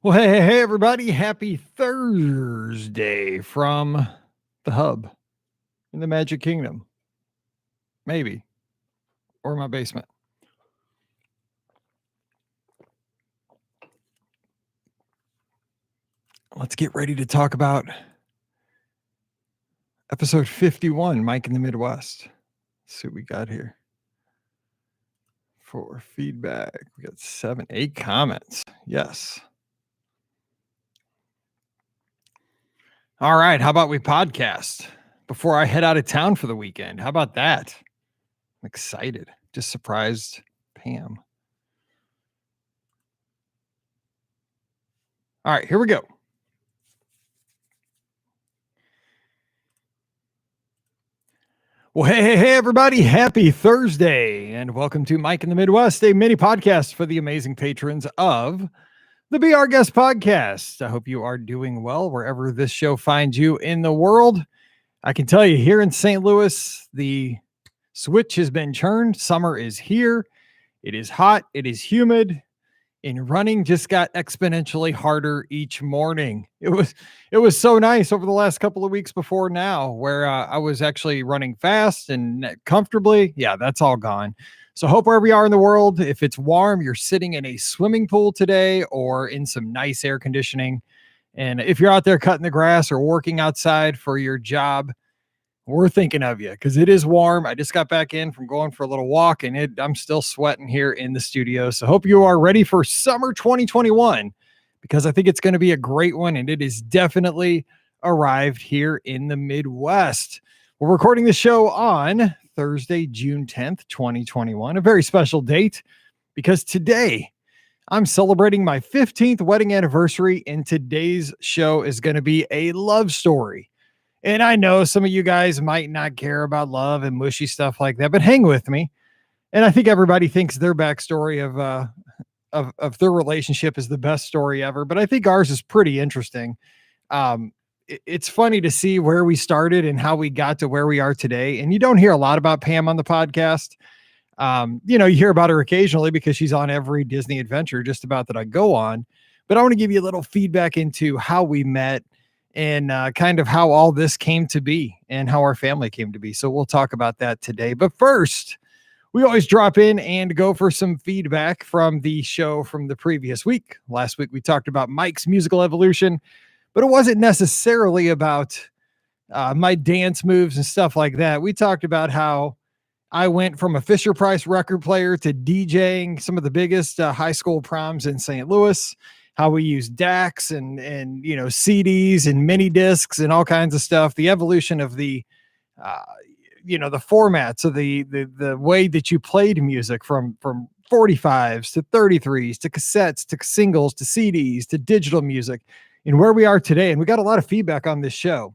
Well, hey, everybody. Happy Thursday from the hub in the Magic Kingdom. Maybe. Or my basement. Let's get ready to talk about episode 51, Mike in the Midwest. Let's see what we got here. For feedback, we got 8 comments. Yes. All right. How about we podcast before I head out of town for the weekend? How about that? I'm excited. Just surprised Pam. All right, here we go. Well, hey, everybody. Happy Thursday, and welcome to Mike in the Midwest, a mini podcast for the amazing patrons of the Be Our Guest podcast. I hope you are doing well wherever this show finds you in the world. I can tell you here in St. Louis, the switch has been turned. Summer is here. It is hot. It is humid. And running just got exponentially harder each morning. It was so nice over the last couple of weeks before now, where I was actually running fast and comfortably. Yeah, that's all gone. So hope wherever you are in the world, if it's warm, you're sitting in a swimming pool today or in some nice air conditioning. And if you're out there cutting the grass or working outside for your job, we're thinking of you because it is warm. I just got back in from going for a little walk and I'm still sweating here in the studio. So hope you are ready for summer 2021 because I think it's going to be a great one. And it is definitely arrived here in the Midwest. We're recording the show on Thursday, June 10th, 2021, a very special date because today I'm celebrating my 15th wedding anniversary. And today's show is going to be a love story. And I know some of you guys might not care about love and mushy stuff like that, but hang with me. And I think everybody thinks their backstory of their relationship is the best story ever, but I think ours is pretty interesting. It's funny to see where we started and how we got to where we are today. And you don't hear a lot about Pam on the podcast. You hear about her occasionally because she's on every Disney adventure just about that I go on. But I want to give you a little feedback into how we met and kind of how all this came to be and how our family came to be. So we'll talk about that today. But first, we always drop in and go for some feedback from the show from the previous week. Last week, we talked about Mike's musical evolution, but it wasn't necessarily about my dance moves and stuff like that. We talked about how I went from a Fisher-Price record player to DJing some of the biggest high school proms in St. Louis, how we use DACs and CDs and mini discs and all kinds of stuff. The evolution of the formats of the way that you played music from 45s to 33s to cassettes to singles to CDs to digital music and where we are today. And we got a lot of feedback on this show.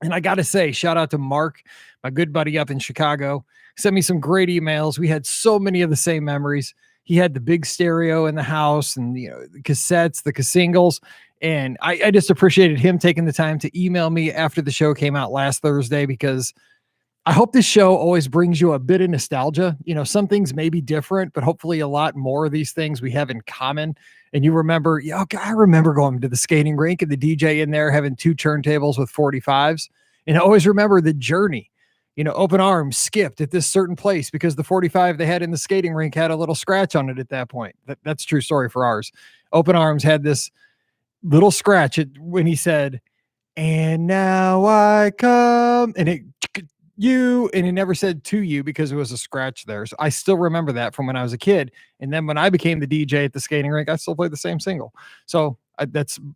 And I got to say, shout out to Mark, my good buddy up in Chicago, sent me some great emails. We had so many of the same memories. He had the big stereo in the house and the cassettes, the singles. And I just appreciated him taking the time to email me after the show came out last Thursday, because I hope this show always brings you a bit of nostalgia. Some things may be different, but hopefully a lot more of these things we have in common. And you remember, I remember going to the skating rink and the DJ in there having 2 turntables with 45s. And I always remember the journey. Open Arms skipped at this certain place because the 45 they had in the skating rink had a little scratch on it at that point. That's a true story for ours. Open Arms had this little scratch when he said, "And now I come," and it never said "to you" because it was a scratch there. So I still remember that from when I was a kid. And then when I became the DJ at the skating rink, I still played the same single. So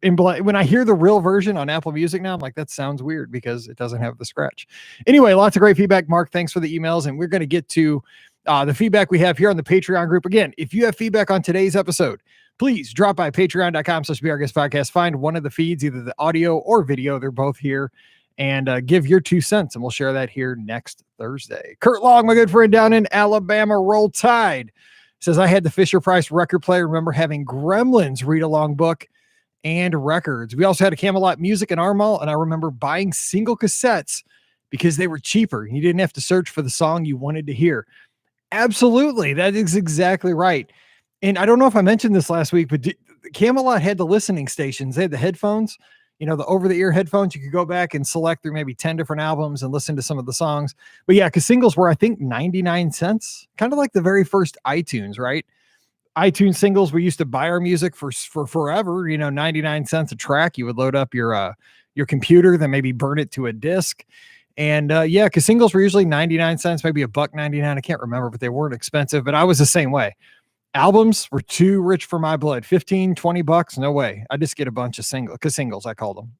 when I hear the real version on Apple Music now, I'm like, that sounds weird because it doesn't have the scratch. Anyway, lots of great feedback, Mark. Thanks for the emails. And we're going to get to the feedback we have here on the Patreon group. Again, if you have feedback on today's episode, please drop by patreon.com/BeOurGuestPodcast. Find one of the feeds, either the audio or video. They're both here. And give your 2 cents, and we'll share that here next Thursday. Kurt Long, my good friend down in Alabama, Roll Tide, says, I had the Fisher-Price record player. Remember having Gremlins read-along book and records. We also had a Camelot Music in our mall, and I remember buying single cassettes because they were cheaper. You didn't have to search for the song you wanted to hear. Absolutely. That is exactly right. And I don't know if I mentioned this last week, but Camelot had the listening stations. They had the headphones, the over-the-ear headphones. You could go back and select through maybe 10 different albums and listen to some of the songs. But yeah, because singles were, I think, 99 cents, kind of like the very first iTunes, right? iTunes singles, we used to buy our music for forever, 99 cents a track. You would load up your computer, then maybe burn it to a disc. And yeah, because singles were usually 99 cents, maybe $1.99. I can't remember, but they weren't expensive. But I was the same way. Albums were too rich for my blood. 15, 20 bucks. No way. I just get a bunch of singles, I call them.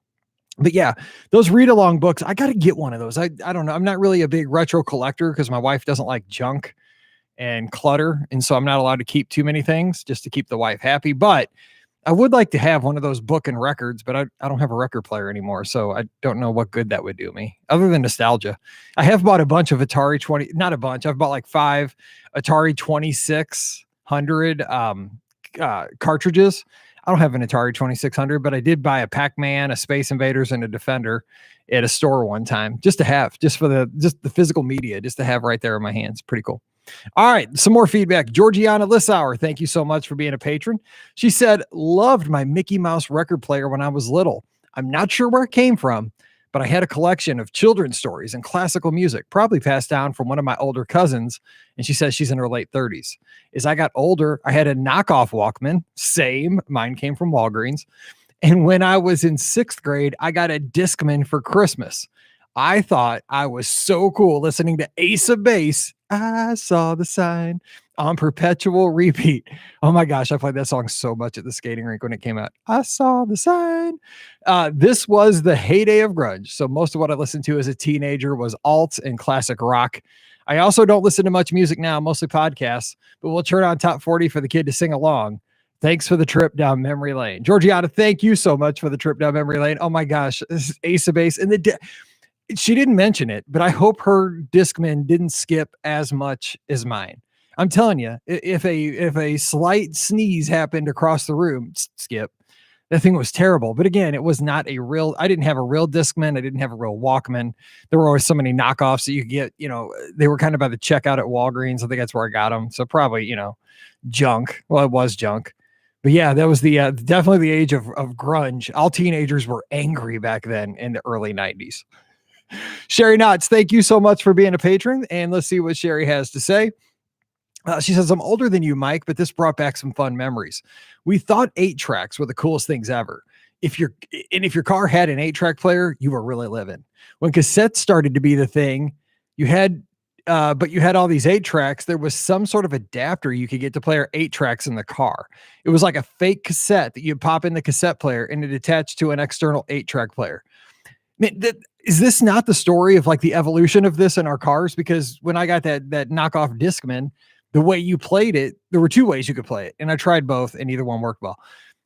But yeah, those read along books, I got to get one of those. I don't know. I'm not really a big retro collector because my wife doesn't like junk and clutter. And so I'm not allowed to keep too many things just to keep the wife happy. But I would like to have one of those book and records, but I don't have a record player anymore. So I don't know what good that would do me other than nostalgia. I have bought a bunch of not a bunch. I've bought like 5 Atari 2600 cartridges. I don't have an Atari 2600, but I did buy a Pac-Man, a Space Invaders, and a Defender at a store one time just for the physical media, just to have right there in my hands. Pretty cool. All right, some more feedback. Georgiana Lissauer, thank you so much for being a patron. She said, loved my Mickey Mouse record player when I was little. I'm not sure where it came from, but I had a collection of children's stories and classical music, probably passed down from one of my older cousins. And she says she's in her late 30s. As I got older, I had a knockoff Walkman. Same. Mine came from Walgreens. And when I was in 6th grade, I got a Discman for Christmas. I thought I was so cool listening to Ace of Base. I saw the sign on perpetual repeat. Oh my gosh, I played that song so much at the skating rink when it came out. I saw the sign. This was the heyday of grunge. So most of what I listened to as a teenager was alt and classic rock. I also don't listen to much music now, mostly podcasts, but we'll turn on Top 40 for the kid to sing along. Thanks for the trip down memory lane. Georgiana, thank you so much for the trip down memory lane. Oh my gosh, this is Ace of Base. And she didn't mention it, but I hope her Discman didn't skip as much as mine. I'm telling you, if a slight sneeze happened across the room, skip. That thing was terrible. But again, it was not I didn't have a real Discman. I didn't have a real Walkman. There were always so many knockoffs that you could get, they were kind of by the checkout at Walgreens. I think that's where I got them. So probably, junk. Well, it was junk. But yeah, that was the definitely the age of grunge. All teenagers were angry back then in the early 90s. Sherry Knotts, thank you so much for being a patron. And let's see what Sherry has to say. She says, I'm older than you, Mike, but this brought back some fun memories. We thought 8-tracks were the coolest things ever. If your car had an 8-track player, you were really living. When cassettes started to be the thing, you had all these 8-tracks. There was some sort of adapter you could get to play 8 tracks in the car. It was like a fake cassette that you'd pop in the cassette player and it attached to an external 8-track player. Is this not the story of like the evolution of this in our cars? Because when I got that knockoff Discman, the way you played it, there were 2 ways you could play it. And I tried both and either one worked well.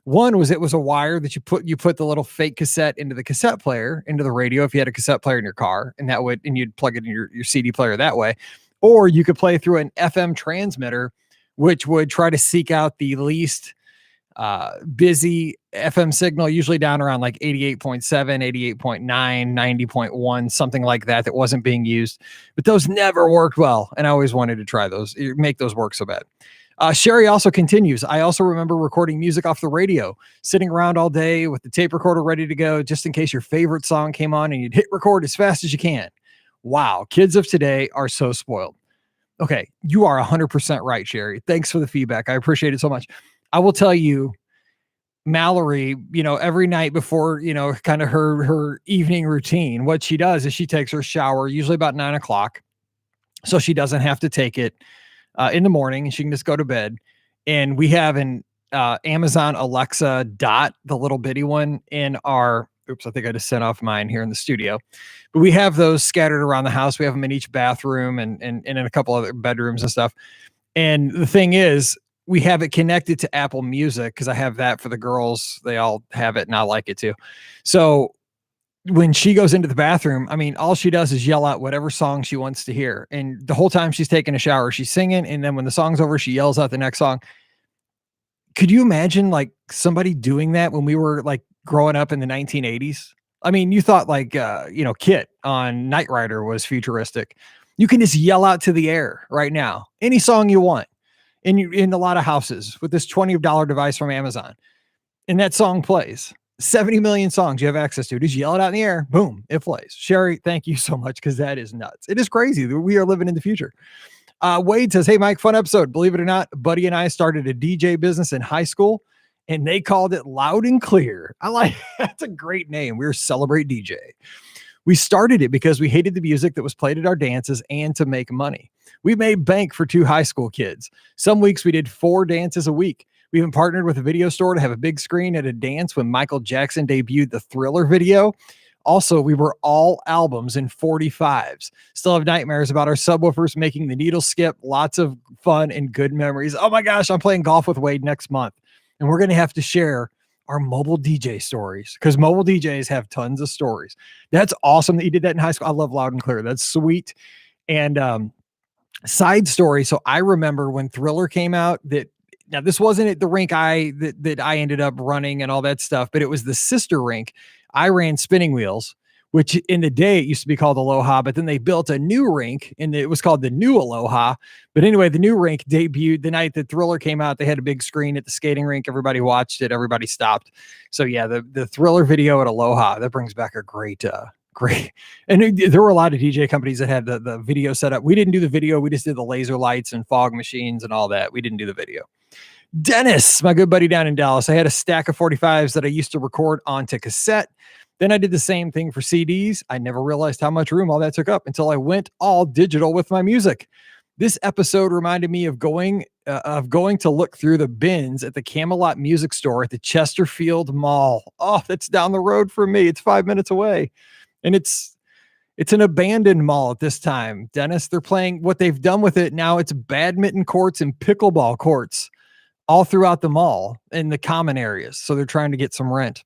One was it was a wire that you put the little fake cassette into the cassette player, into the radio if you had a cassette player in your car, and you'd plug it in your CD player that way. Or you could play through an FM transmitter, which would try to seek out the least busy FM signal, usually down around like 88.7, 88.9, 90.1, something like that wasn't being used. But those never worked well. And I always wanted to try those, make those work so bad. Sherry also continues. I also remember recording music off the radio, sitting around all day with the tape recorder ready to go, just in case your favorite song came on and you'd hit record as fast as you can. Wow. Kids of today are so spoiled. Okay. You are 100% right, Sherry. Thanks for the feedback. I appreciate it so much. I will tell you, Mallory, every night before, kind of her evening routine, what she does is she takes her shower, usually about 9:00. So she doesn't have to take it in the morning and she can just go to bed. And we have an Amazon Alexa Dot, the little bitty one in our, I think I just sent off mine here in the studio, but we have those scattered around the house. We have them in each bathroom and in a couple other bedrooms and stuff. And the thing is, we have it connected to Apple Music because I have that for the girls. They all have it and I like it too. So when she goes into the bathroom, I mean, all she does is yell out whatever song she wants to hear. And the whole time she's taking a shower, she's singing. And then when the song's over, she yells out the next song. Could you imagine like somebody doing that when we were like growing up in the 1980s? I mean, you thought like, Kit on Knight Rider was futuristic. You can just yell out to the air right now, any song you want in a lot of houses with this $20 device from Amazon. and that song plays. 70 million songs you have access to. Just yell it out in the air. Boom, it plays. Sherry, thank you so much because that is nuts. It is crazy. We are living in the future. Wade says, hey, Mike, fun episode. Believe it or not, Buddy and I started a DJ business in high school and they called it Loud and Clear. I like that's a great name. We were Celebrate DJ. We started it because we hated the music that was played at our dances and to make money. We made bank for 2 high school kids. Some weeks we did 4 dances a week. We even partnered with a video store to have a big screen at a dance when Michael Jackson debuted the Thriller video. Also, we were all albums in 45s. Still have nightmares about our subwoofers making the needle skip. Lots of fun and good memories. Oh my gosh, I'm playing golf with Wade next month. And we're going to have to share our mobile DJ stories because mobile DJs have tons of stories. That's awesome that you did that in high school. I love Loud and Clear. That's sweet. And side story. So I remember when Thriller came out now this wasn't at the rink that I ended up running and all that stuff, but it was the sister rink. I ran Spinning Wheels, which in the day it used to be called Aloha, but then they built a new rink and it was called the New Aloha. But anyway, the new rink debuted the night that Thriller came out. They had a big screen at the skating rink. Everybody watched it. Everybody stopped. So yeah, the Thriller video at Aloha, that brings back a great, and there were a lot of DJ companies that had the video set up. We didn't do the video. We just did the laser lights and fog machines and all that. We didn't do the video. Dennis, my good buddy down in Dallas. I had a stack of 45s that I used to record onto cassette. Then I did the same thing for CDs. I never realized how much room all that took up until I went all digital with my music. This episode reminded me of going to look through the bins at the Camelot Music Store at the Chesterfield Mall. Oh, that's down the road from me. It's 5 minutes away. And it's an abandoned mall at this time. Dennis, they're playing what they've done with it. Now it's badminton courts and pickleball courts all throughout the mall in the common areas. So they're trying to get some rent.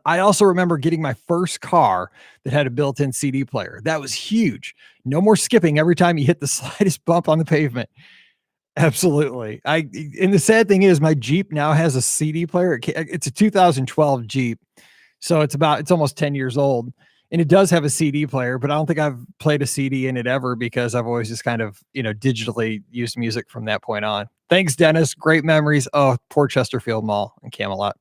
I also remember getting my first car that had a built-in CD player. That was huge. No more skipping every time you hit the slightest bump on the pavement. Absolutely. And the sad thing is my Jeep now has a CD player. It's a 2012 Jeep. So it's almost 10 years old. And it does have a CD player, but I don't think I've played a CD in it ever because I've always just kind of, digitally used music from that point on. Thanks, Dennis. Great memories. Oh, poor Chesterfield Mall in Camelot.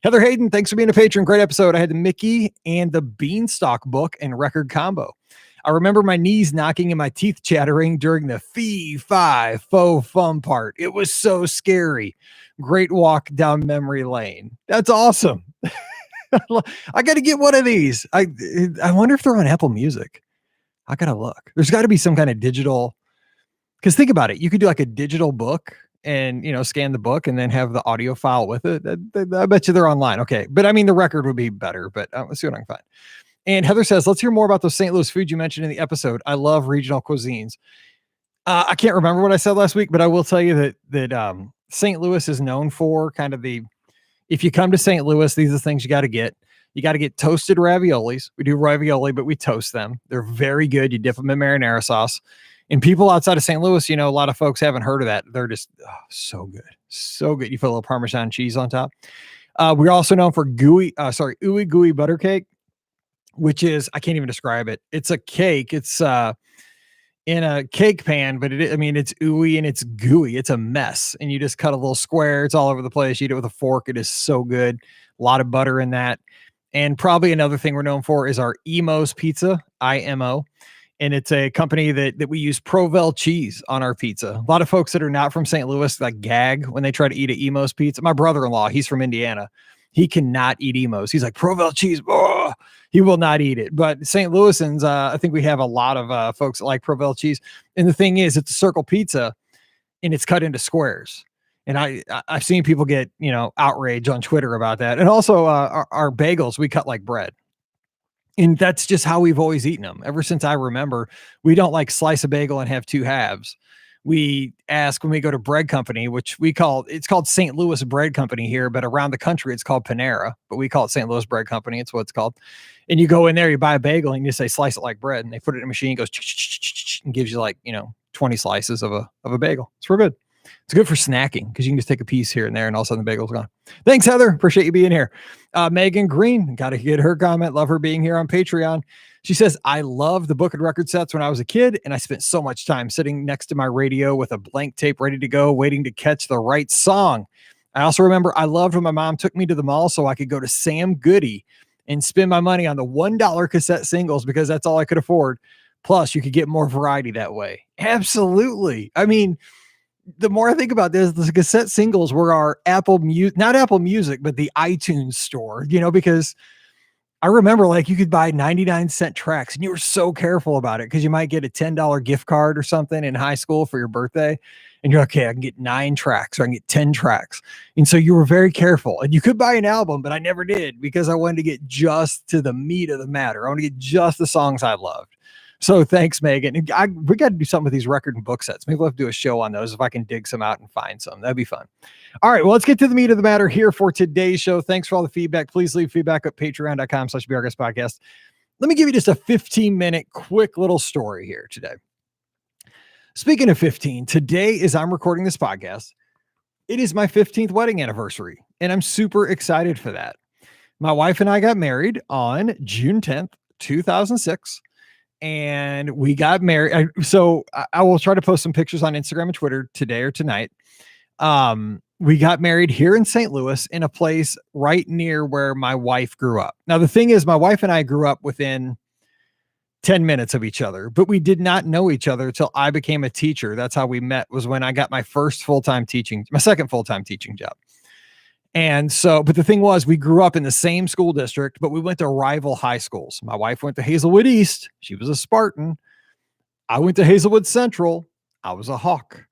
Heather Hayden, thanks for being a patron. Great episode. I had the Mickey and the Beanstalk book and record combo. I remember my knees knocking and my teeth chattering during the fee, fi, fo, fum part. It was so scary. Great walk down memory lane. That's awesome. I got to get one of these. I wonder if they're on Apple Music. I got to look. There's got to be some kind of digital, because think about it. You could do like a digital book and, scan the book and then have the audio file with it. I bet you they're online. Okay. But I mean, the record would be better, but let's see what I can find. And Heather says, let's hear more about those St. Louis foods you mentioned in the episode. I love regional cuisines. I can't remember what I said last week, but I will tell you that St. Louis is known for kind of if you come to St. Louis, these are the things you got to get. You got to get toasted raviolis. We do ravioli, but we toast them. They're very good. You dip them in marinara sauce. And people outside of St. Louis, a lot of folks haven't heard of that. They're just so good. So good. You put a little Parmesan cheese on top. We're also known for ooey gooey butter cake, which is, I can't even describe it. It's a cake. It's in a cake pan, but it's ooey and it's gooey. It's a mess. And you just cut a little square. It's all over the place. You eat it with a fork. It is so good. A lot of butter in that. And probably another thing we're known for is our Imo's Pizza, IMO. And it's a company that we use Provel cheese on our pizza. A lot of folks that are not from St. Louis like gag when they try to eat an Imo's pizza. My brother-in-law, he's from Indiana. He cannot eat Imo's. He's like, Provel cheese. Oh! He will not eat it. But St. Louisans, I think we have a lot of folks that like Provel cheese. And the thing is, it's a circle pizza and it's cut into squares. And I've seen people get, outrage on Twitter about that. And also our bagels, we cut like bread. And that's just how we've always eaten them. Ever since I remember, we don't like slice a bagel and have 2 halves. We ask when we go to bread company, which it's called St. Louis Bread Company here, but around the country it's called Panera, but we call it St. Louis Bread Company. It's what it's called. And you go in there, you buy a bagel and you say, slice it like bread. And they put it in a machine, goes and gives you 20 slices of a bagel. It's real good. It's good for snacking because you can just take a piece here and there and all of a sudden the bagel's gone. Thanks, Heather. Appreciate you being here. Megan Green, got to get her comment. Love her being here on Patreon. She says, I love the book and record sets when I was a kid, and I spent so much time sitting next to my radio with a blank tape ready to go, waiting to catch the right song. I also remember I loved when my mom took me to the mall so I could go to Sam Goody and spend my money on the $1 cassette singles because that's all I could afford. Plus, you could get more variety that way. Absolutely. I mean, the more I think about this, the cassette singles were our Apple Music, not Apple Music, but the iTunes store, because I remember like you could buy 99-cent tracks and you were so careful about it because you might get a $10 gift card or something in high school for your birthday. And you're okay, I can get 9 tracks or I can get 10 tracks. And so you were very careful and you could buy an album, but I never did because I wanted to get just to the meat of the matter. I want to get just the songs I loved. So thanks, Megan. We got to do something with these record and book sets. Maybe we'll have to do a show on those if I can dig some out and find some. That'd be fun. All right, well, let's get to the meat of the matter here for today's show. Thanks for all the feedback. Please leave feedback at patreon.com/BRGuestPodcast. Let me give you just a 15-minute quick little story here today. Speaking of 15, today as I'm recording this podcast, it is my 15th wedding anniversary, and I'm super excited for that. My wife and I got married on June 10th, 2006. And we got married. So I will try to post some pictures on Instagram and Twitter today or tonight. We got married here in St. Louis in a place right near where my wife grew up. Now, the thing is, my wife and I grew up within 10 minutes of each other, but we did not know each other until I became a teacher. That's how we met, was when I got my second full-time teaching job. And so, but the thing was, we grew up in the same school district, but we went to rival high schools. My wife went to Hazelwood East. She was a Spartan. I went to Hazelwood Central. I was a Hawk.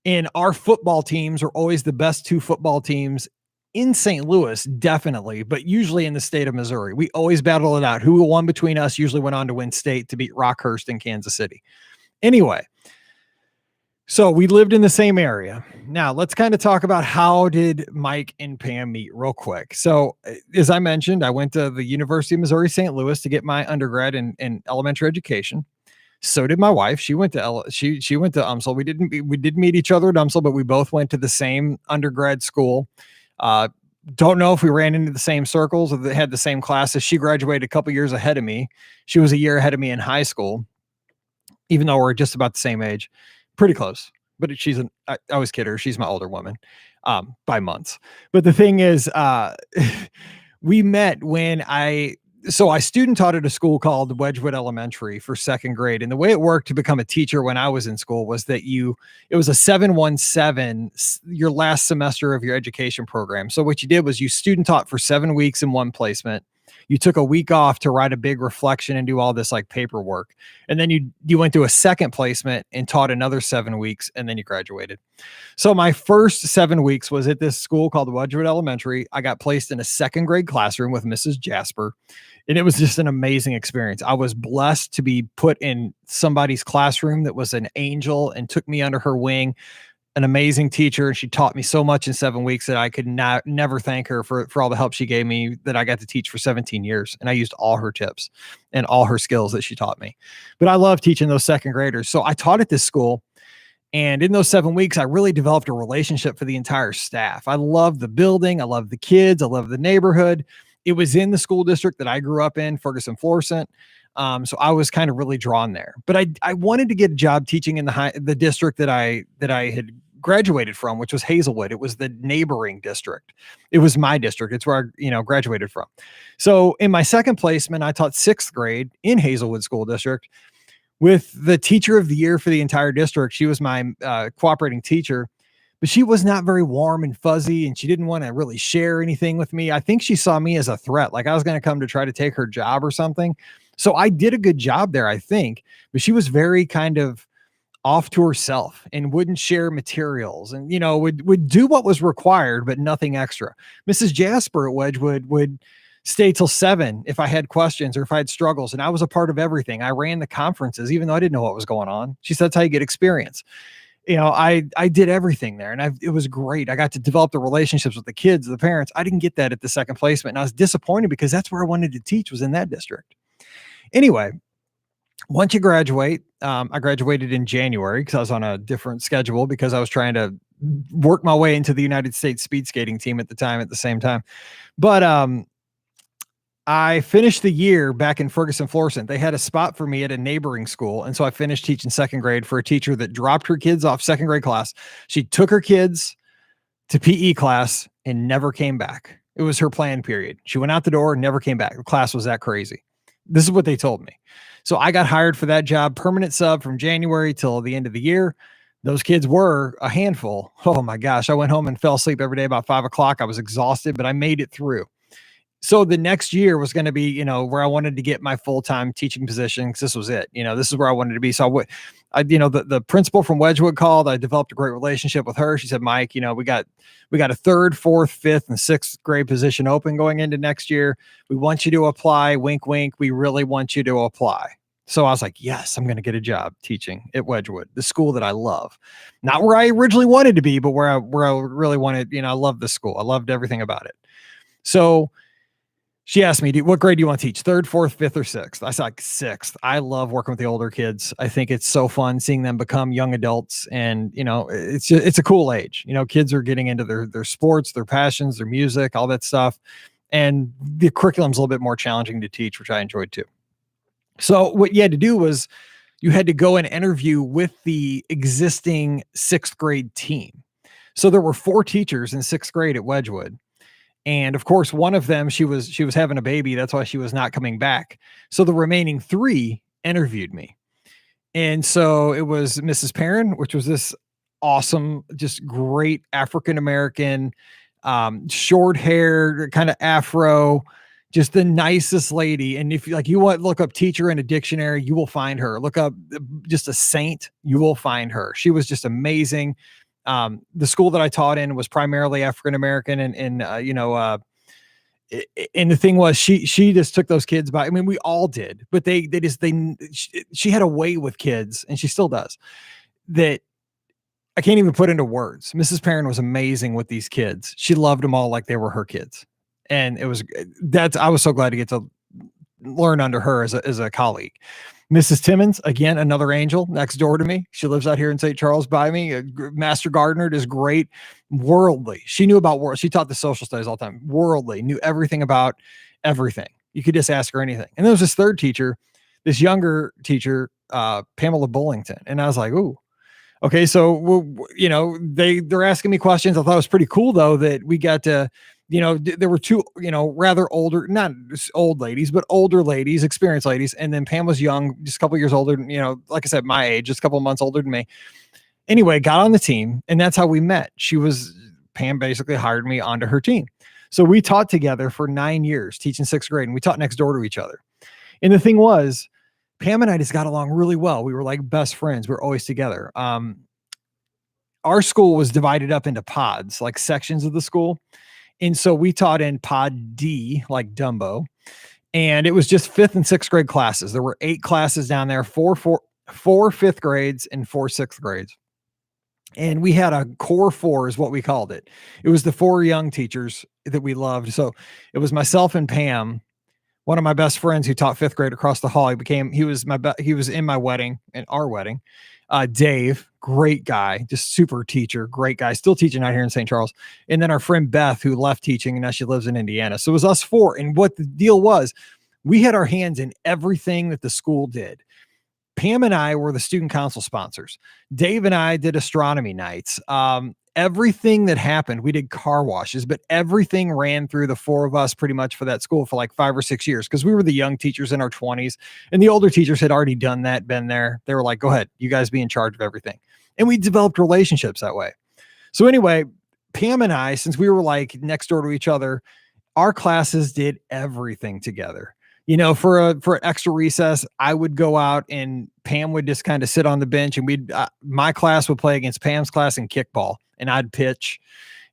And our football teams are always the best 2 football teams in St. Louis, definitely, but usually in the state of Missouri. We always battle it out. Who won between us usually went on to win state to beat Rockhurst in Kansas City. Anyway, so we lived in the same area. Now let's kind of talk about how did Mike and Pam meet real quick. So as I mentioned, I went to the University of Missouri, St. Louis to get my undergrad in elementary education. So did my wife. She went to she went to UMSL. We did meet each other at UMSL, but we both went to the same undergrad school. Don't know if we ran into the same circles or they had the same classes. She graduated a couple years ahead of me. She was a year ahead of me in high school, even though we're just about the same age. Pretty close, but I always kid her. She's my older woman, by months. But the thing is, we met when I student taught at a school called Wedgwood Elementary for 2nd grade. And the way it worked to become a teacher when I was in school was that it was a 717, your last semester of your education program. So what you did was you student taught for 7 weeks in one placement. You took a week off to write a big reflection and do all this like paperwork. And then you went to a second placement and taught another 7 weeks, and then you graduated. So my first 7 weeks was at this school called Wedgwood Elementary. I got placed in a 2nd grade classroom with Mrs. Jasper, and it was just an amazing experience. I was blessed to be put in somebody's classroom that was an angel and took me under her wing. An amazing teacher, and she taught me so much in 7 weeks that I could never thank her for all the help she gave me that I got to teach for 17 years. And I used all her tips and all her skills that she taught me. But I love teaching those 2nd graders. So I taught at this school, and in those 7 weeks, I really developed a relationship for the entire staff. I loved the building. I loved the kids. I loved the neighborhood. It was in the school district that I grew up in, Ferguson-Florissant. So I was kind of really drawn there, but I wanted to get a job teaching in the district that I had graduated from, which was Hazelwood. It was the neighboring district. It was my district. It's where I graduated from. So in my second placement, I taught 6th grade in Hazelwood School District with the teacher of the year for the entire district. She was my cooperating teacher, but she was not very warm and fuzzy, and she didn't want to really share anything with me. I think she saw me as a threat, like I was going to come to try to take her job or something. So I did a good job there, I think, but she was very kind of off to herself and wouldn't share materials and, would do what was required, but nothing extra. Mrs. Jasper at Wedgwood would stay till 7 if I had questions or if I had struggles, and I was a part of everything. I ran the conferences, even though I didn't know what was going on. She said, that's how you get experience. I did everything there, and it was great. I got to develop the relationships with the kids, the parents. I didn't get that at the second placement, and I was disappointed because that's where I wanted to teach, was in that district. Anyway, once you graduate, I graduated in January because I was on a different schedule because I was trying to work my way into the United States speed skating team at the same time. But I finished the year back in Ferguson-Florissant. They had a spot for me at a neighboring school. And so I finished teaching 2nd grade for a teacher that dropped her kids off 2nd grade class. She took her kids to PE class and never came back. It was her planned period. She went out the door, never came back. The class was that crazy. This is what they told me. So I got hired for that job, permanent sub from January till the end of the year. Those kids were a handful. Oh my gosh. I went home and fell asleep every day about 5 o'clock. I was exhausted, but I made it through. So the next year was going to be, where I wanted to get my full-time teaching position, because this was it. This is where I wanted to be. So the principal from Wedgwood called. I developed a great relationship with her. She said, Mike, we got a 3rd, 4th, 5th, and 6th grade position open going into next year. We want you to apply. Wink, wink. We really want you to apply. So I was like, yes, I'm going to get a job teaching at Wedgwood, the school that I love. Not where I originally wanted to be, but where I really wanted. I love the school. I loved everything about it. So she asked me, what grade do you want to teach? 3rd, 4th, 5th, or 6th? I said, like, 6th. I love working with the older kids. I think it's so fun seeing them become young adults. And, it's a cool age. Kids are getting into their sports, their passions, their music, all that stuff. And the curriculum's a little bit more challenging to teach, which I enjoyed too. So what you had to do was you had to go and interview with the existing 6th grade team. So there were 4 teachers in 6th grade at Wedgwood. And of course, one of them, she was having a baby. That's why she was not coming back. So the remaining 3 interviewed me. And so it was Mrs. Perrin, which was this awesome, just great African-American, short hair, kind of afro, just the nicest lady. And if you want to look up teacher in a dictionary, you will find her. Look up just a saint, you will find her. She was just amazing. The school that I taught in was primarily African-American, and the thing was, she just took those kids by. I mean, we all did, but she had a way with kids, and she still does, that I can't even put into words. Mrs. Perrin was amazing with these kids. She loved them all like they were her kids. And I was so glad to get to learn under her as a colleague. Mrs. Timmons, again, another angel next door to me. She lives out here in St. Charles by me. Master gardener, is great. Worldly. She knew about world. She taught the social studies all the time. Worldly, knew everything about everything. You could just ask her anything. And there was this 3rd teacher, this younger teacher, Pamela Bullington. And I was like, ooh, okay. So, they're asking me questions. I thought it was pretty cool though, that we got to, there were 2, rather older, not old ladies, but older ladies, experienced ladies. And then Pam was young, just a couple years older, like I said, my age, just a couple months older than me. Anyway, got on the team, and that's how we met. Pam basically hired me onto her team. So we taught together for 9 years, teaching 6th grade, and we taught next door to each other. And the thing was, Pam and I just got along really well. We were like best friends. We were always together. Our school was divided up into pods, like sections of the school. And so we taught in pod D, like Dumbo. And it was just 5th and 6th grade classes. There were 8 classes down there, 4 5th grades and 4 6th grades. And we had a core 4 is what we called it. It was the 4 young teachers that we loved. So it was myself and Pam, one of my best friends who taught 5th grade across the hall. He was in my wedding, in our wedding. Dave, great guy, just super teacher, great guy, still teaching out here in St. Charles. And then our friend Beth, who left teaching, and now she lives in Indiana. So it was us 4. And what the deal was, we had our hands in everything that the school did. Pam and I were the student council sponsors. Dave and I did astronomy nights. Everything that happened, we did car washes, but everything ran through the 4 of us pretty much for that school for like 5 or 6 years, because we were the young teachers in our 20s, and the older teachers had already done that, been there. They were like, go ahead, you guys be in charge of everything. And we developed relationships that way. So anyway, Pam and I, since we were like next door to each other, our classes did everything together. For an extra recess, I would go out and Pam would just kind of sit on the bench, and my class would play against Pam's class in kickball, and I'd pitch,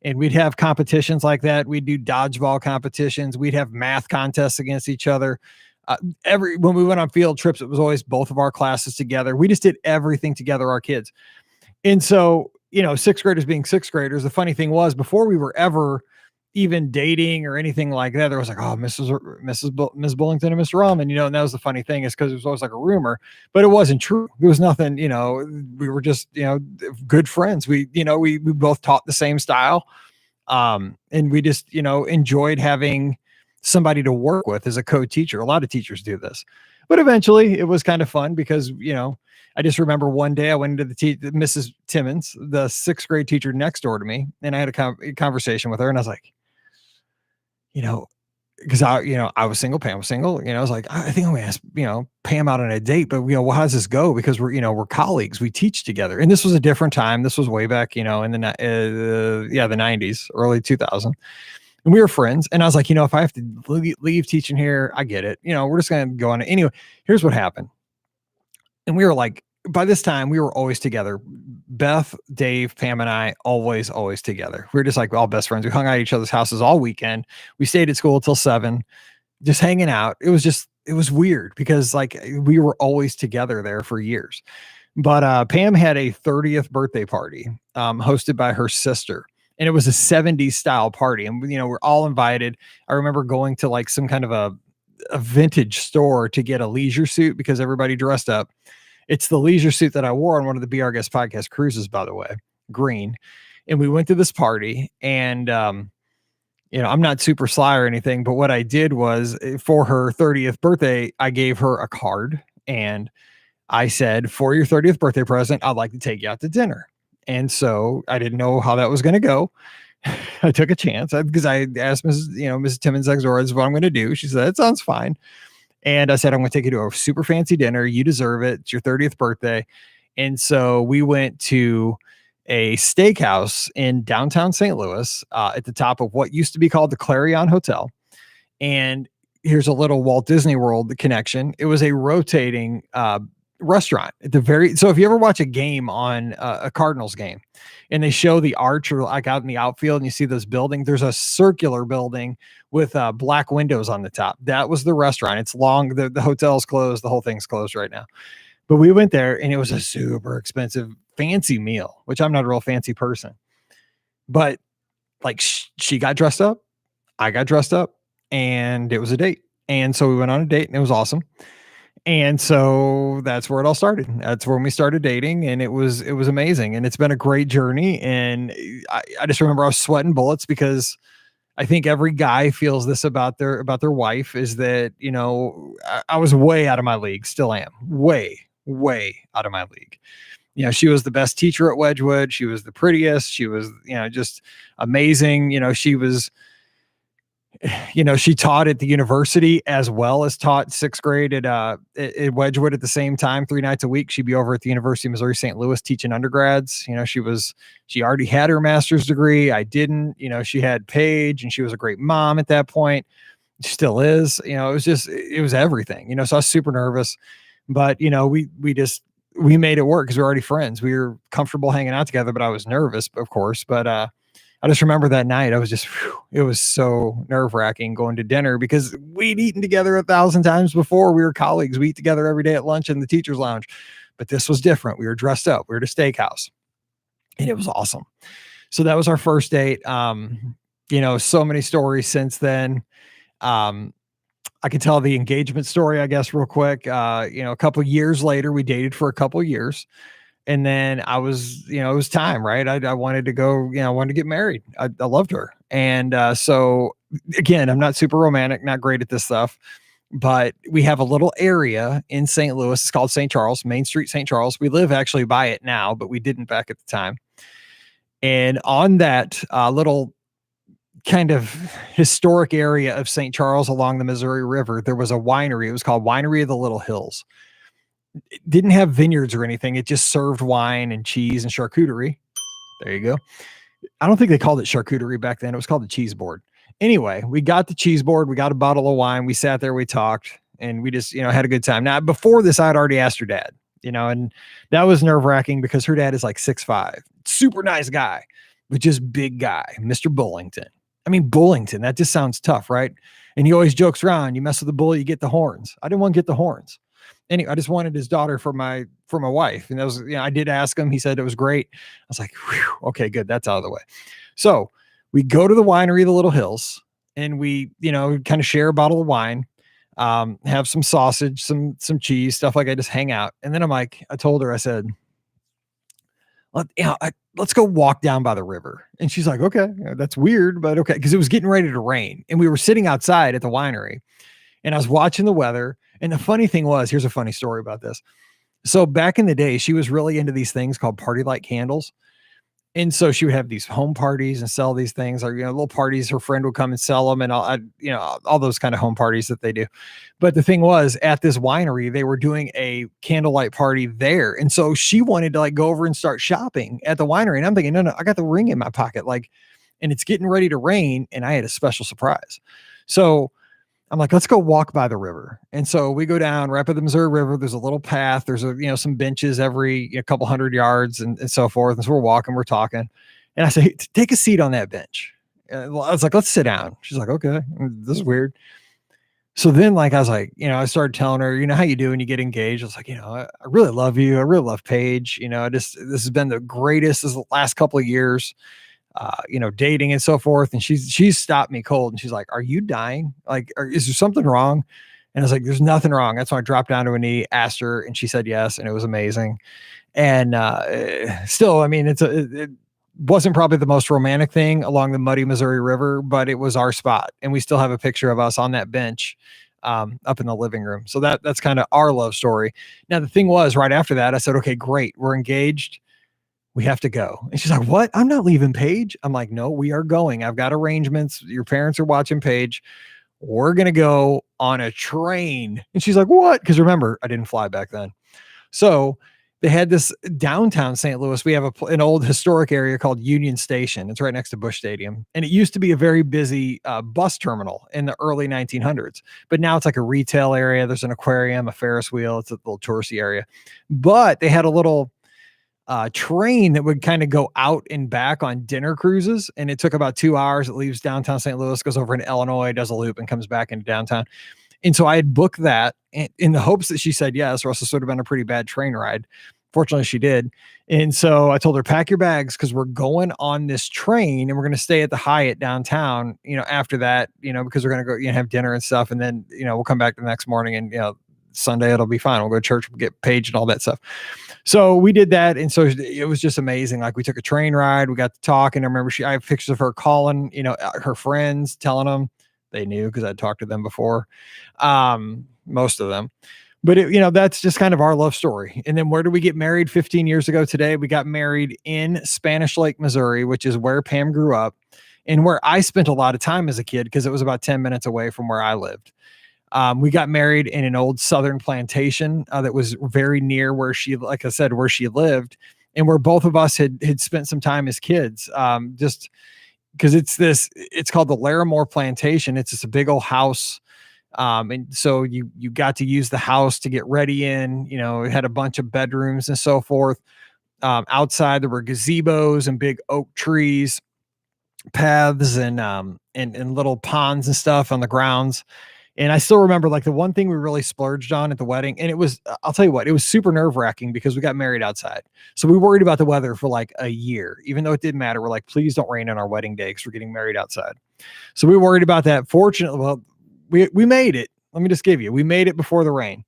and we'd have competitions like that. We'd do dodgeball competitions. We'd have math contests against each other. When we went on field trips, it was always both of our classes together. We just did everything together, our kids. And so, 6th graders being 6th graders, the funny thing was, before we were ever even dating or anything like that, there was like, oh, Miss Bullington and Mr. Rahman, and that was the funny thing, is because it was always like a rumor, but it wasn't true. There was nothing, we were just, good friends. We both taught the same style. And we just, enjoyed having somebody to work with as a co-teacher. A lot of teachers do this, but eventually it was kind of fun because, I just remember one day I went into Mrs. Timmons, the sixth grade teacher next door to me, and I had a conversation with her, and I was like, you know, because I was single, Pam was single, I was like, I think I'm gonna ask, Pam out on a date, but well, how does this go? Because we're colleagues, we teach together. And this was a different time. This was way back, in the 90s, early 2000. And we were friends. And I was like, if I have to leave teaching here, I get it. We're just going to go on. Anyway, here's what happened. And we were like, by this time we were always together. Beth, Dave, Pam, and I always together. We were just like all best friends. We hung out at each other's houses all weekend. We stayed at school till 7, just hanging out. It was weird because like we were always together there for years. But Pam had a 30th birthday party hosted by her sister. And it was a 70s style party. And, we're all invited. I remember going to like some kind of a vintage store to get a leisure suit because everybody dressed up. It's the leisure suit that I wore on one of the Be Our Guest podcast cruises, by the way, green. And we went to this party and, I'm not super sly or anything, but what I did was for her 30th birthday, I gave her a card and I said, for your 30th birthday present, I'd like to take you out to dinner. And so I didn't know how that was going to go. I took a chance because I asked Mrs. Timmons next door, this is what I'm going to do. She said, that sounds fine. And I said, I'm going to take you to a super fancy dinner. You deserve it. It's your 30th birthday. And so we went to a steakhouse in downtown St. Louis at the top of what used to be called the Clarion Hotel. And here's a little Walt Disney World connection. It was a rotating restaurant at so if you ever watch a game on a Cardinals game and they show the arch or like out in the outfield and you see this building, there's a circular building with black windows on the top. That was the restaurant. It's long. The hotel's closed. The whole thing's closed right now. But we went there and it was a super expensive, fancy meal, which I'm not a real fancy person, but like she got dressed up. I got dressed up and it was a date. And so we went on a date and it was awesome. And so that's where it all started. That's when we started dating and it was amazing. And it's been a great journey. And I just remember I was sweating bullets because I think every guy feels this about their wife is that, I was way out of my league, still am way out of my league. She was the best teacher at Wedgwood. She was the prettiest. She was, just amazing. She taught at the university as well as taught sixth grade at Wedgwood at the same time, 3 nights a week. She'd be over at the University of Missouri St. Louis teaching undergrads. She already had her master's degree. I didn't. She had Paige, and she was a great mom at that point. She still is. It was everything. So I was super nervous, but we made it work because we were already friends. We were comfortable hanging out together, but I was nervous, of course. But I just remember that night, I was just, it was so nerve-wracking going to dinner because we'd eaten together 1,000 times before. We were colleagues. We eat together every day at lunch in the teacher's lounge, but this was different. We were dressed up. We were at a steakhouse and it was awesome. So that was our first date. So many stories since then. I could tell the engagement story, I guess, real quick. A couple of years later, we dated for a couple of years. And then I was, it was time, right? I wanted to go, I wanted to get married. I loved her. And so again, I'm not super romantic, not great at this stuff, but we have a little area in St. Louis. It's called St. Charles, Main Street, St. Charles. We live actually by it now, but we didn't back at the time. And on that little kind of historic area of St. Charles along the Missouri River, there was a winery. It was called Winery of the Little Hills. It didn't have vineyards or anything. It just served wine and cheese and charcuterie. There you go. I don't think they called it charcuterie back then. It was called the cheese board. Anyway, we got the cheese board. We got a bottle of wine. We sat there, we talked, and we just, had a good time. Now, before this, I'd already asked her dad, and that was nerve wracking because her dad is like 6'5", super nice guy, but just big guy, Mr. Bullington. I mean, Bullington, that just sounds tough, right? And he always jokes around, you mess with the bull, you get the horns. I didn't want to get the horns. Anyway, I just wanted his daughter for my wife. And that was, I did ask him. He said it was great. I was like, whew, okay, good. That's out of the way. So we go to the winery, the Little Hills, and we, kind of share a bottle of wine, have some sausage, some cheese, stuff like that, just hang out. And then I told her, I said, let's go walk down by the river. And she's like, okay, that's weird, but okay. Cause it was getting ready to rain and we were sitting outside at the winery and I was watching the weather. And the funny thing was, here's a funny story about this. So back in the day, she was really into these things called party light candles. And so she would have these home parties and sell these things, or little parties. Her friend would come and sell them, and all those kind of home parties that they do. But the thing was, at this winery, they were doing a candlelight party there, and so she wanted to like go over and start shopping at the winery. And I'm thinking, no, I got the ring in my pocket, like, and it's getting ready to rain, and I had a special surprise. So I'm like, let's go walk by the river. And so we go down right by the Missouri River. There's a little path. There's some benches every couple hundred yards and so forth. And so we're walking, we're talking. And I say, hey, take a seat on that bench. And I was like, let's sit down. She's like, okay, this is weird. So then like, I was like, I started telling her, how you do when you get engaged. I was like, I really love you. I really love Paige. This has been the greatest this last couple of years. Dating and so forth. And she's stopped me cold and she's like, are you dying? Like, is there something wrong? And I was like, there's nothing wrong. That's when I dropped down to a knee, asked her, and she said yes. And it was amazing. And still, I mean, it wasn't probably the most romantic thing along the muddy Missouri River, but it was our spot. And we still have a picture of us on that bench up in the living room. So that's kind of our love story. Now, the thing was right after that, I said, okay, great. We're engaged. We have to go. And she's like, what? I'm not leaving Paige. I'm like, no, we are going. I've got arrangements. Your parents are watching Paige. We're going to go on a train. And she's like, what? Because remember, I didn't fly back then. So they had this downtown St. Louis. We have an old historic area called Union Station. It's right next to Busch Stadium. And it used to be a very busy bus terminal in the early 1900s. But now it's like a retail area. There's an aquarium, a Ferris wheel. It's a little touristy area. But they had a little train that would kind of go out and back on dinner cruises. And it took about 2 hours. It leaves downtown St. Louis, goes over in Illinois, does a loop and comes back into downtown. And so I had booked that in the hopes that she said yes, or else it would have been a pretty bad train ride. Fortunately, she did. And so I told her, pack your bags because we're going on this train and we're going to stay at the Hyatt downtown, after that, because we're going to go, have dinner and stuff. And then, we'll come back the next morning and, Sunday, it'll be fine. We'll go to church, we'll get Paige and all that stuff. So we did that. And so it was just amazing. Like we took a train ride, we got to talk. And I remember I have pictures of her calling, her friends, telling them they knew because I'd talked to them before. Most of them, but that's just kind of our love story. And then where did we get married 15 years ago today? We got married in Spanish Lake, Missouri, which is where Pam grew up and where I spent a lot of time as a kid because it was about 10 minutes away from where I lived. We got married in an old Southern plantation that was very near where like I said, where she lived and where both of us had spent some time as kids. Just because it's called the Larimore Plantation. It's just a big old house. And so you got to use the house to get ready in, it had a bunch of bedrooms and so forth. Outside there were gazebos and big oak trees, paths and little ponds and stuff on the grounds. And I still remember like the one thing we really splurged on at the wedding. And it was, I'll tell you what, it was super nerve wracking because we got married outside. So we worried about the weather for like a year, even though it didn't matter. We're like, please don't rain on our wedding day because we're getting married outside. So we worried about that. Fortunately, well, we made it. Let me just give you, we made it before the rain.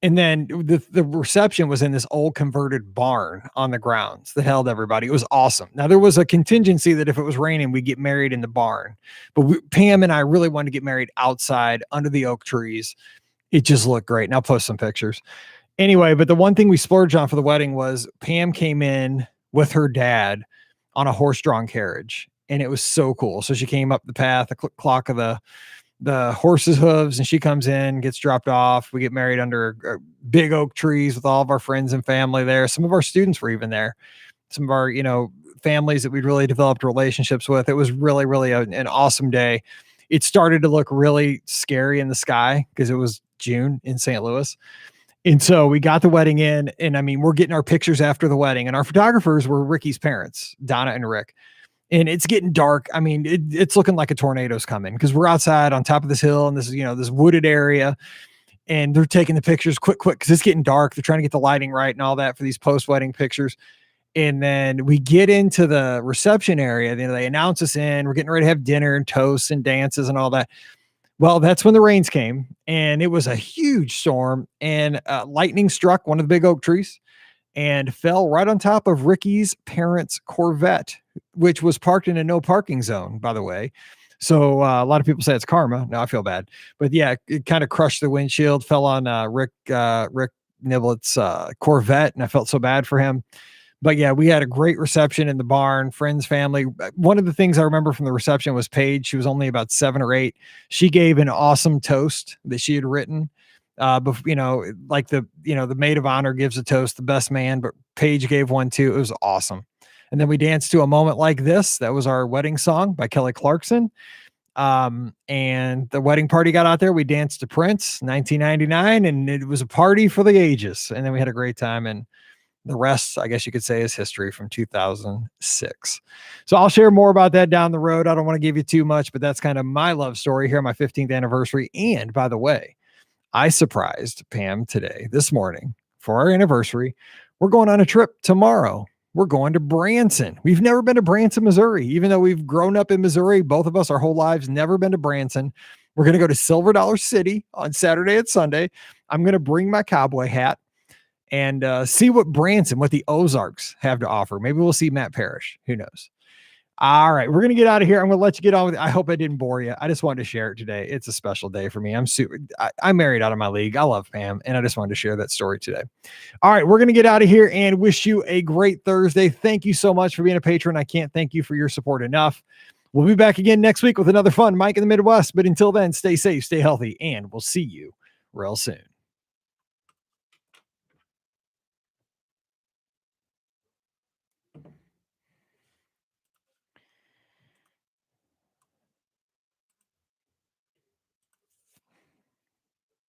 And then the reception was in this old converted barn on the grounds that held everybody. It was awesome. Now there was a contingency that if it was raining, we'd get married in the barn, but Pam and I really wanted to get married outside under the oak trees. It just looked great. And I'll post some pictures anyway. But the one thing we splurged on for the wedding was Pam came in with her dad on a horse-drawn carriage. And it was so cool. So she came up the path, the clock of the horse's hooves, and she comes in, gets dropped off. We get married under big oak trees with all of our friends and family there. Some of our students were even there. Some of our, families that we'd really developed relationships with. It was really, really an awesome day. It started to look really scary in the sky because it was June in St. Louis. And so we got the wedding in, and I mean, we're getting our pictures after the wedding, and our photographers were Ricky's parents, Donna and Rick. And it's getting dark. I mean, it's looking like a tornado's coming because we're outside on top of this hill and this is, this wooded area, and they're taking the pictures quick, because it's getting dark. They're trying to get the lighting right and all that for these post-wedding pictures. And then we get into the reception area. They announce us in. We're getting ready to have dinner and toasts and dances and all that. Well, that's when the rains came, and it was a huge storm, and lightning struck one of the big oak trees. and fell right on top of Ricky's parents' Corvette, which was parked in a no parking zone, by the way. So a lot of people say it's karma. No, I feel bad, but yeah, it kind of crushed the windshield, fell on Rick Niblett's Corvette, and I felt so bad for him. But yeah, we had a great reception in the barn, friends, family. One of the things I remember from the reception was Paige. She was only about 7 or 8. She gave an awesome toast that she had written. Like the maid of honor gives a toast, the best man, but Paige gave one too. It was awesome. And then we danced to A Moment Like This. That was our wedding song by Kelly Clarkson. And the wedding party got out there. We danced to Prince, 1999, and it was a party for the ages. And then we had a great time. And the rest, I guess you could say, is history from 2006. So I'll share more about that down the road. I don't want to give you too much, but that's kind of my love story here on my 15th anniversary. And by the way, I surprised Pam this morning for our anniversary. We're going on a trip tomorrow. We're going to Branson. We've never been to Branson, Missouri, even though we've grown up in Missouri. Both of us, our whole lives, never been to Branson. We're going to go to Silver Dollar City on Saturday and Sunday. I'm going to bring my cowboy hat and see what the Ozarks have to offer. Maybe we'll see Matt Parrish. Who knows? All right, we're going to get out of here. I'm going to let you get on with it. I hope I didn't bore you. I just wanted to share it today. It's a special day for me. I'm married out of my league. I love Pam, and I just wanted to share that story today. All right, we're going to get out of here and wish you a great Thursday. Thank you so much for being a patron. I can't thank you for your support enough. We'll be back again next week with another fun Mike in the Midwest. But until then, stay safe, stay healthy, and we'll see you real soon.